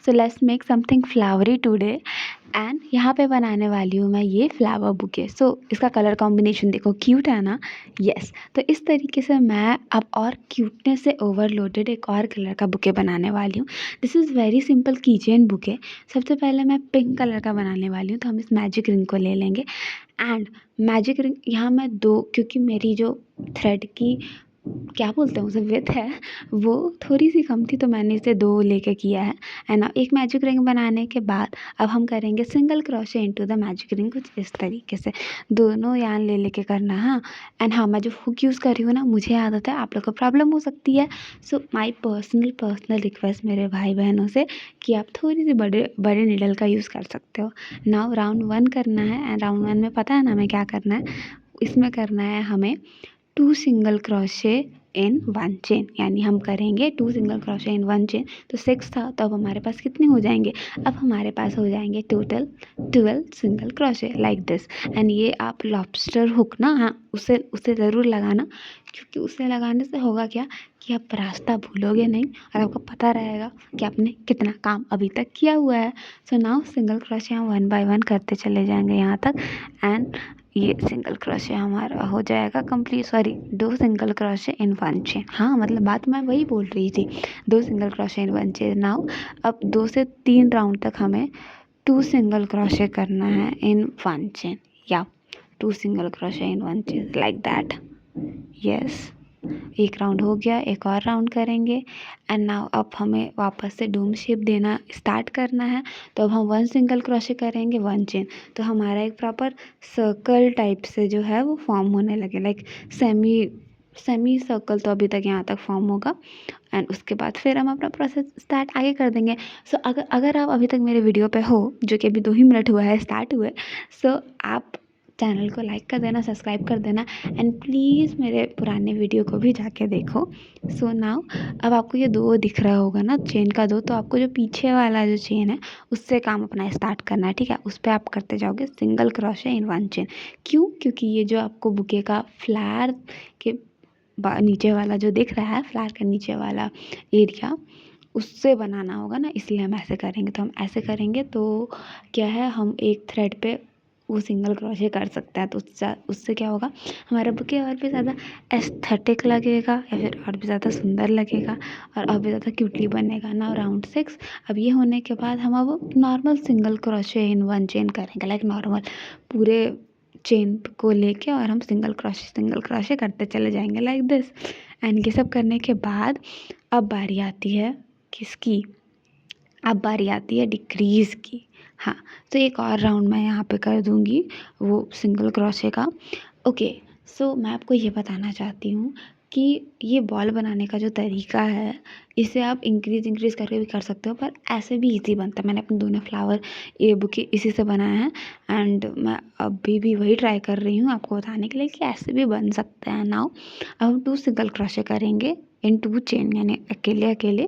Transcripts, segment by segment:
So let's make something flowery today. And यहाँ पे बनाने वाली हूँ मैं ये फ्लावर बुके। सो इसका कलर कॉम्बिनेशन देखो, क्यूट है ना। यस, तो इस तरीके से मैं अब और क्यूटनेस से ओवरलोडेड एक और कलर का बुके बनाने वाली हूँ। This is very simple keychain bouquet. सबसे पहले मैं पिंक कलर का बनाने वाली हूँ, तो हम इस मैजिक रिंग को ले लेंगे। एंड मैजिक रिंग यहाँ मैं दो, क्योंकि मेरी जो थ्रेड की क्या बोलते हैं उसे विथ है वो थोड़ी सी कम थी, तो मैंने इसे 2 लेके किया है। एंड एक मैजिक रिंग बनाने के बाद अब हम करेंगे single crochet into the magic ring, कुछ इस तरीके से दोनों यान ले लेके करना है। हाँ, एंड हाँ, मैं जो हुक यूज़ कर रही हूँ ना, मुझे आदत है, आप लोग को प्रॉब्लम हो सकती है। सो माई पर्सनल रिक्वेस्ट मेरे भाई बहनों से कि आप थोड़ी सी बड़े बड़े नीडल का यूज़ कर सकते हो। नाउ राउंड 1 करना है। एंड राउंड 1 में पता है ना हमें क्या करना है, इसमें करना है हमें 2 सिंगल क्रोशे इन 1 चेन, यानी हम करेंगे 2 सिंगल क्रोशे इन 1 चेन। तो 6 था, तो अब हमारे पास कितने हो जाएंगे, अब हमारे पास हो जाएंगे total 12 single crochet like this. And ये आप लॉबस्टर हुक ना, हाँ, उसे उसे ज़रूर लगाना, क्योंकि उसे लगाने से होगा क्या कि आप रास्ता भूलोगे नहीं और आपको पता रहेगा कि आपने कितना काम अभी तक किया हुआ है। सो नाउ सिंगल क्रोशे हम 1 बाय 1 करते चले जाएंगे यहाँ तक। एंड ये सिंगल क्रोशे हमारा हो जाएगा कंप्लीट। सॉरी, 2 सिंगल क्रोशे इन 1 चेन। हाँ, मतलब बात मैं वही बोल रही थी, 2 सिंगल क्रोशे इन 1 चेन। नाउ अब 2 से 3 राउंड तक हमें 2 सिंगल क्रोशे करना है इन 1 चेन, या 2 single crochet in 1 chain like that. Yes, एक राउंड हो गया, एक और राउंड करेंगे। एंड नाउ अब हमें वापस से डोम शेप देना स्टार्ट करना है। तो अब हम 1 सिंगल क्रोशे करेंगे 1 चेन, तो हमारा एक प्रॉपर सर्कल टाइप से जो है वो फॉर्म होने लगे, लाइक सेमी सर्कल। तो अभी तक यहाँ तक फॉर्म होगा। एंड उसके बाद फिर हम अपना प्रोसेस स्टार्ट आगे कर देंगे। सो अगर आप अभी तक मेरे वीडियो पे हो, जो कि अभी 2 ही मिनट हुआ है स्टार्ट हुए, सो आप चैनल को लाइक कर देना, सब्सक्राइब कर देना। एंड प्लीज़ मेरे पुराने वीडियो को भी जाके देखो। सो नाउ अब आपको ये 2 दिख रहा होगा ना, चेन का 2, तो आपको जो पीछे वाला जो चेन है उससे काम अपना स्टार्ट करना है, ठीक है। उस पर आप करते जाओगे सिंगल क्रोशे इन 1 चेन। क्यों? क्योंकि ये जो आपको बुके का फ्लावर के नीचे वाला जो दिख रहा है, फ्लावर का नीचे वाला एरिया, उससे बनाना होगा ना, इसलिए हम ऐसे करेंगे। तो हम ऐसे करेंगे तो क्या है, हम एक थ्रेड पे वो सिंगल क्रोशे कर सकते हैं। तो उससे क्या होगा, हमारा बुके और भी ज़्यादा एस्थेटिक लगेगा, या फिर और भी ज़्यादा सुंदर लगेगा और भी ज़्यादा क्यूटली बनेगा ना। राउंड 6 अब ये होने के बाद हम अब नॉर्मल सिंगल क्रोशे इन 1 चेन करेंगे, लाइक नॉर्मल पूरे चेन को लेके, और हम सिंगल क्रोशे करते चले जाएंगे लाइक दिस। एंड ये सब करने के बाद अब बारी आती है किसकी, अब बारी आती है डिक्रीज़ की। हाँ, तो एक और राउंड मैं यहाँ पे कर दूँगी वो सिंगल क्रोशे का। ओके, सो मैं आपको ये बताना चाहती हूँ कि ये बॉल बनाने का जो तरीका है, इसे आप इंक्रीज़ करके भी कर सकते हो, पर ऐसे भी इजी बनता है। मैंने अपने दोनों फ्लावर ये बुके इसी से बनाए हैं। एंड मैं अभी भी वही ट्राई कर रही हूँ आपको बताने के लिए कि ऐसे भी बन सकते हैं। नाउ अब हम 2 सिंगल क्रोशे करेंगे इन 2 चेन, यानी अकेले।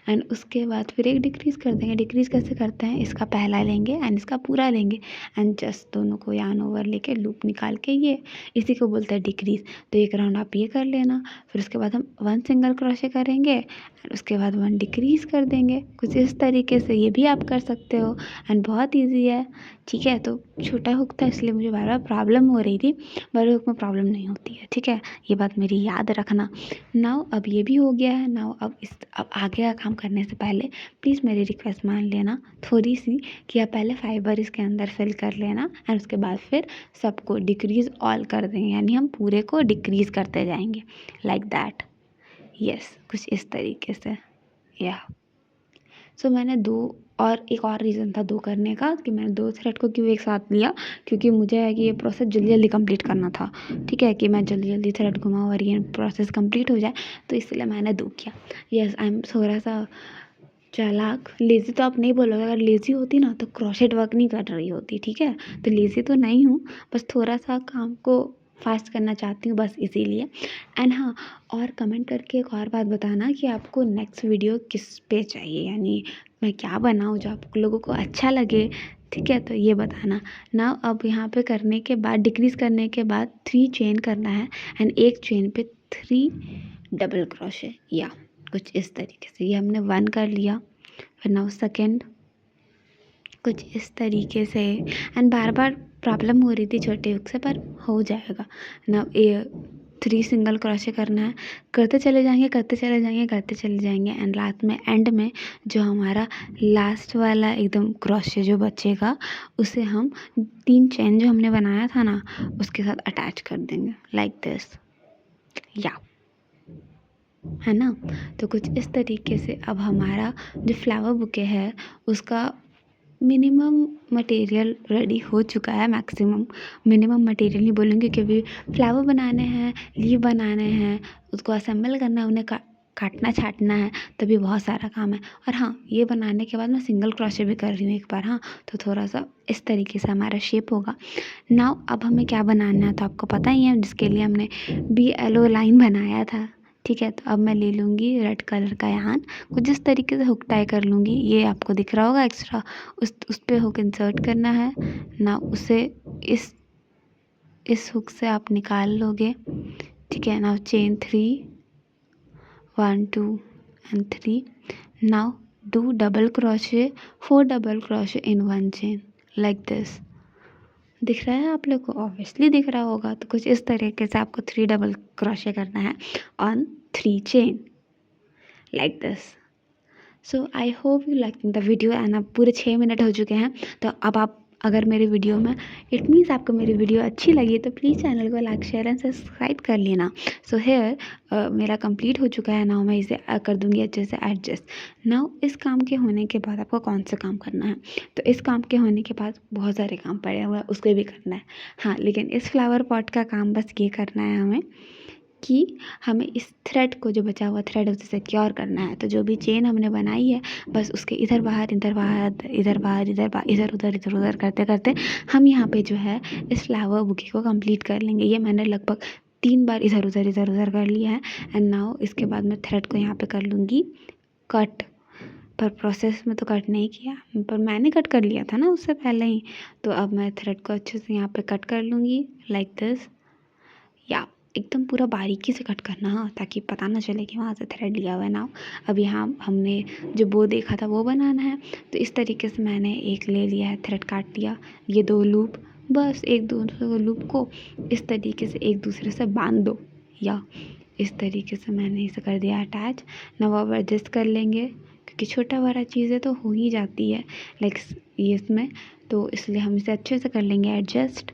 एंड उसके बाद फिर एक डिक्रीज़ कर देंगे। डिक्रीज़ कैसे करते हैं, इसका पहला लेंगे एंड इसका पूरा लेंगे, एंड जस्ट दोनों को यान ओवर लेके लूप निकाल के, ये इसी को बोलते हैं डिक्रीज़। तो एक राउंड आप ये कर लेना, फिर उसके बाद हम 1 सिंगल क्रोशे करेंगे एंड उसके बाद 1 डिक्रीज़ कर देंगे, कुछ इस तरीके से ये भी आप कर सकते हो। एंड बहुत ईजी है, ठीक है। तो छोटा हुक था इसलिए मुझे बार बार प्रॉब्लम हो रही थी, बड़े हुक में प्रॉब्लम नहीं होती है, ठीक है, ये बात मेरी याद रखना। नाउ अब ये भी हो गया है। नाउ अब आगे का काम करने से पहले प्लीज़ मेरी रिक्वेस्ट मान लेना थोड़ी सी, कि आप पहले फाइबर इसके अंदर फिल कर लेना एंड उसके बाद फिर सबको डिक्रीज़ ऑल कर देंगे, यानी हम पूरे को डिक्रीज़ करते जाएंगे लाइक दैट। यस, कुछ इस तरीके से। या सो मैंने 2, और एक और रीज़न था 2 करने का, कि मैंने 2 थ्रेड को क्यों एक साथ लिया, क्योंकि मुझे है कि ये प्रोसेस जल्दी कंप्लीट करना था, ठीक है, कि मैं जल्दी थ्रेड घुमाऊँ और ये प्रोसेस कंप्लीट हो जाए, तो इसलिए मैंने 2 किया। यस, आई एम थोड़ा सा चालाक। लेज़ी तो आप नहीं बोलोगे, अगर लेज़ी होती ना तो क्रोशेट वर्क नहीं कर रही होती, ठीक है। तो लेज़ी तो नहीं हूँ, बस थोड़ा सा काम को फास्ट करना चाहती हूँ, बस इसीलिए। एंड हाँ, और कमेंट करके एक और बात बताना कि आपको नेक्स्ट वीडियो किस पे चाहिए, यानी मैं क्या बनाऊँ जो आप लोगों को अच्छा लगे, ठीक है, तो ये बताना ना। अब यहाँ पे करने के बाद, डिक्रीज़ करने के बाद 3 चेन करना है एंड एक चेन पे 3 डबल क्रोशे, या कुछ इस तरीके से। ये हमने 1 कर लिया, फिर नाउ सेकेंड, कुछ इस तरीके से। एंड बार बार प्रॉब्लम हो रही थी छोटे हुक से, पर हो जाएगा ना। ये 3 सिंगल क्रोशे करना है, करते चले जाएंगे करते चले जाएंगे करते चले जाएंगे। एंड लास्ट में एंड में जो हमारा लास्ट वाला एकदम क्रोशे जो बचेगा, उसे हम 3 चेन जो हमने बनाया था ना, उसके साथ अटैच कर देंगे लाइक दिस, या है ना। तो कुछ इस तरीके से अब हमारा जो फ्लावर बुके है उसका मिनिमम मटेरियल रेडी हो चुका है। मैक्सिमम, मिनिमम मटेरियल नहीं बोलूँगी क्योंकि फ्लावर बनाने हैं, लीव बनाने हैं, उसको असेंबल करना है, उन्हें काटना छाटना है, तभी बहुत सारा काम है। और हाँ, ये बनाने के बाद मैं सिंगल क्रोशे भी कर रही हूँ एक बार, हाँ, तो थोड़ा सा इस तरीके से हमारा शेप होगा। नाउ अब हमें क्या बनाना है तो आपको पता ही है, जिसके लिए हमने BLO लाइन बनाया था। ठीक है, तो अब मैं ले लूँगी रेड कलर का यान, कुछ इस तरीके से हुक टाई कर लूँगी। ये आपको दिख रहा होगा एक्स्ट्रा, उस पे हुक इंसर्ट करना है ना, उसे इस हुक से आप निकाल लोगे। ठीक है, now chain 3, 1 2 and 3। Now do double crochet, 4 double crochet in 1 chain like this. दिख रहा है आप लोग को? ऑब्वियसली दिख रहा होगा। तो कुछ इस तरीके से आपको 3 डबल क्रोशे करना है on 3 chain like this. So I hope you liking the video. And अब पूरे 6 मिनट हो चुके हैं, तो अब आप अगर मेरे वीडियो में, इट मीन्स आपको मेरी वीडियो अच्छी लगी, तो प्लीज़ चैनल को लाइक शेयर एंड सब्सक्राइब कर लेना। सो हेयर मेरा कंप्लीट हो चुका है। नाउ मैं इसे कर दूँगी अच्छे से एडजस्ट। नाउ इस काम के होने के बाद आपको कौन सा काम करना है, तो इस काम के होने के बाद बहुत सारे काम पड़े हुए हैं, उसको भी करना है। हाँ, लेकिन इस फ्लावर पॉट का काम बस ये करना है हमें कि हमें इस थ्रेड को, जो बचा हुआ थ्रेड, उसे सिक्योर करना है। तो जो भी चेन हमने बनाई है, बस उसके इधर बाहर इधर बाहर इधर बाहर इधर बाहर इधर उधर करते करते हम यहाँ पे जो है इस फ्लावर बुके को कंप्लीट कर लेंगे। ये मैंने लगभग 3 बार इधर उधर कर लिया है। एंड नाउ इसके बाद मैं थ्रेड को यहाँ पे कर लूँगी कट। पर प्रोसेस में तो कट नहीं किया, पर मैंने कट कर लिया था ना उससे पहले ही। तो अब मैं थ्रेड को अच्छे से यहाँ पे कट कर लूँगी लाइक दिस, या एकदम पूरा बारीकी से कट करना, हाँ, ताकि पता ना चले कि वहाँ से थ्रेड लिया हुआ है ना। अब यहाँ हमने जो बो देखा था वो बनाना है, तो इस तरीके से मैंने एक ले लिया है, थ्रेड काट लिया। ये 2 लूप, बस एक दूसरे लूप को इस तरीके से एक दूसरे से बांध दो, या इस तरीके से मैंने इसे कर दिया अटैच। ना अब एडजस्ट कर लेंगे, क्योंकि छोटा बड़ा चीज़ें तो हो ही जाती है लाइक ये इसमें, तो इसलिए हम इसे अच्छे से कर लेंगे एडजस्ट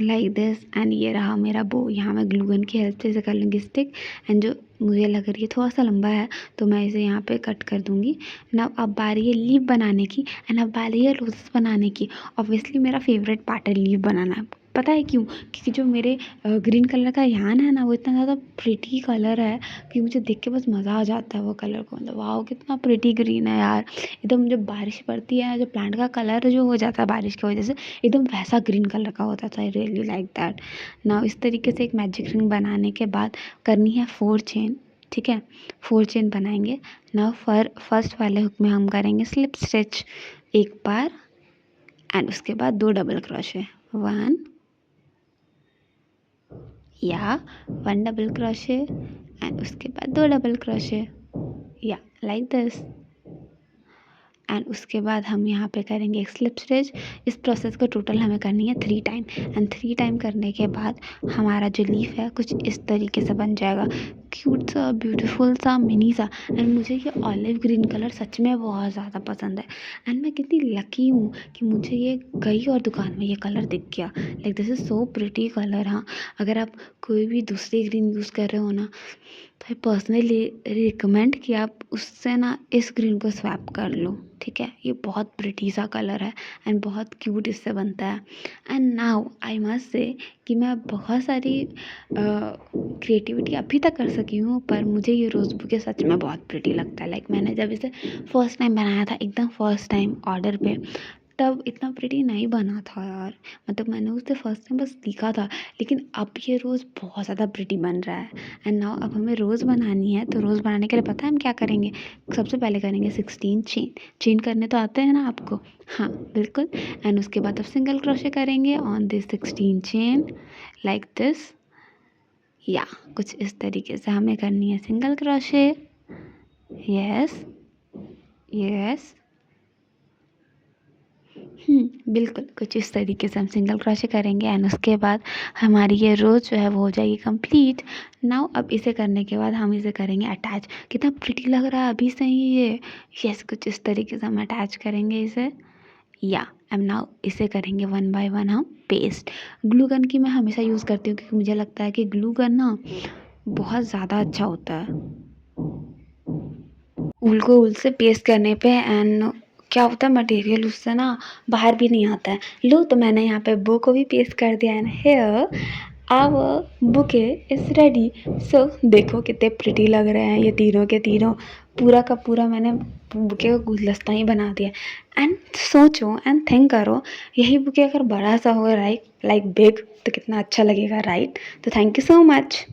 लाइक दिस। एंड ये रहा मेरा बो। यहाँ मैं ग्लू गन की हेल्प से इसे कर लूँगी स्टिक। एंड जो मुझे लग रही है थोड़ा सा लंबा है, तो मैं इसे यहाँ पे कट कर दूँगी ना। अब बारी है लीव बनाने की, एंड अब बारी है रोजेस बनाने की। ऑब्वियसली मेरा फेवरेट पार्ट है लीव बनाना। पता है क्यों? क्योंकि जो मेरे ग्रीन कलर का यान है ना, वो इतना ज़्यादा प्रिटी कलर है कि मुझे देख के बस मज़ा आ जाता है वो कलर को। मतलब वाह, कितना प्रिटी ग्रीन है यार। एकदम जब बारिश पड़ती है, जो प्लांट का कलर जो हो जाता है बारिश की वजह से, एकदम वैसा ग्रीन कलर का होता था। I really like that. Now इस तरीके से एक मैजिक रिंग बनाने के बाद करनी है 4 चेन। ठीक है, 4 चेन बनाएंगे। नाउ फर्स्ट वाले हुक में हम करेंगे स्लिप स्टिच एक बार, एंड उसके बाद 2 डबल क्रोशे, 1 या 1 डबल क्रोशे, एंड उसके बाद 2 डबल क्रोशे, या लाइक दिस। एंड उसके बाद हम यहाँ पे करेंगे एक स्लिप स्टिच। इस प्रोसेस को टोटल हमें करनी है 3 टाइम। एंड 3 टाइम करने के बाद हमारा जो लीफ है कुछ इस तरीके से बन जाएगा, क्यूट सा, ब्यूटीफुल सा, मिनी सा। एंड मुझे ये ऑलिव ग्रीन कलर सच में बहुत ज़्यादा पसंद है। एंड मैं कितनी लकी हूँ कि मुझे ये गई और दुकान में ये कलर दिख गया। Like this is so pretty colour. हाँ, अगर आप कोई भी दूसरी ग्रीन यूज़ कर रहे हो ना, तो आई पर्सनली रिकमेंड कि आप उससे ना इस ग्रीन को स्वैप कर लो। ठीक है, ये बहुत प्रिटी सा कलर है एंड बहुत क्यूट इससे बनता है। And now I must say कि मैं बहुत सारी क्रिएटिविटी अभी तक कर सकी हूँ, पर मुझे ये रोज़ बुके सच में बहुत प्रिटी लगता है। लाइक मैंने जब इसे फर्स्ट टाइम बनाया था, एकदम फर्स्ट टाइम ऑर्डर पे, तब इतना प्रिटी नहीं बना था यार। मतलब मैंने उसे फर्स्ट टाइम बस सीखा था, लेकिन अब ये रोज़ बहुत ज़्यादा प्रिटी बन रहा है। एंड नाउ अब हमें रोज़ बनानी है, तो रोज़ बनाने के लिए पता है हम क्या करेंगे? सबसे पहले करेंगे 16 चेन करने तो आते हैं ना आपको? हाँ, बिल्कुल। एंड उसके बाद अब सिंगल क्रोशे करेंगे on this 16 chain like this, या कुछ इस तरीके से हमें करनी है सिंगल क्रोशे। Yes, yes. बिल्कुल, कुछ इस तरीके से हम सिंगल क्रोशे करेंगे एंड उसके बाद हमारी ये रो जो है वो हो जाएगी कंप्लीट। नाउ अब इसे करने के बाद हम इसे करेंगे अटैच। कितना प्रिटी लग रहा है अभी से ही ये। यस, कुछ इस तरीके से हम अटैच करेंगे इसे। या एंड नाउ इसे करेंगे वन बाय वन हम पेस्ट। ग्लू गन की मैं हमेशा यूज़ करती हूँ क्योंकि मुझे लगता है कि ग्लू गन ना बहुत ज़्यादा अच्छा होता है ऊल को ऊल से पेस्ट करने पे। एंड क्या होता है मटेरियल उससे ना बाहर भी नहीं आता है। लो, तो मैंने यहाँ पे बो को भी पेस्ट कर दिया and here our bouquet is ready. So देखो कितने प्रिटी लग रहे हैं ये तीनों के तीनों। पूरा का पूरा मैंने बुके को गुलदस्ता ही बना दिया। एंड सोचो एंड थिंक करो, यही बुके अगर बड़ा सा हो, राइट, लाइक बिग, तो कितना अच्छा लगेगा, राइट। तो थैंक यू सो मच।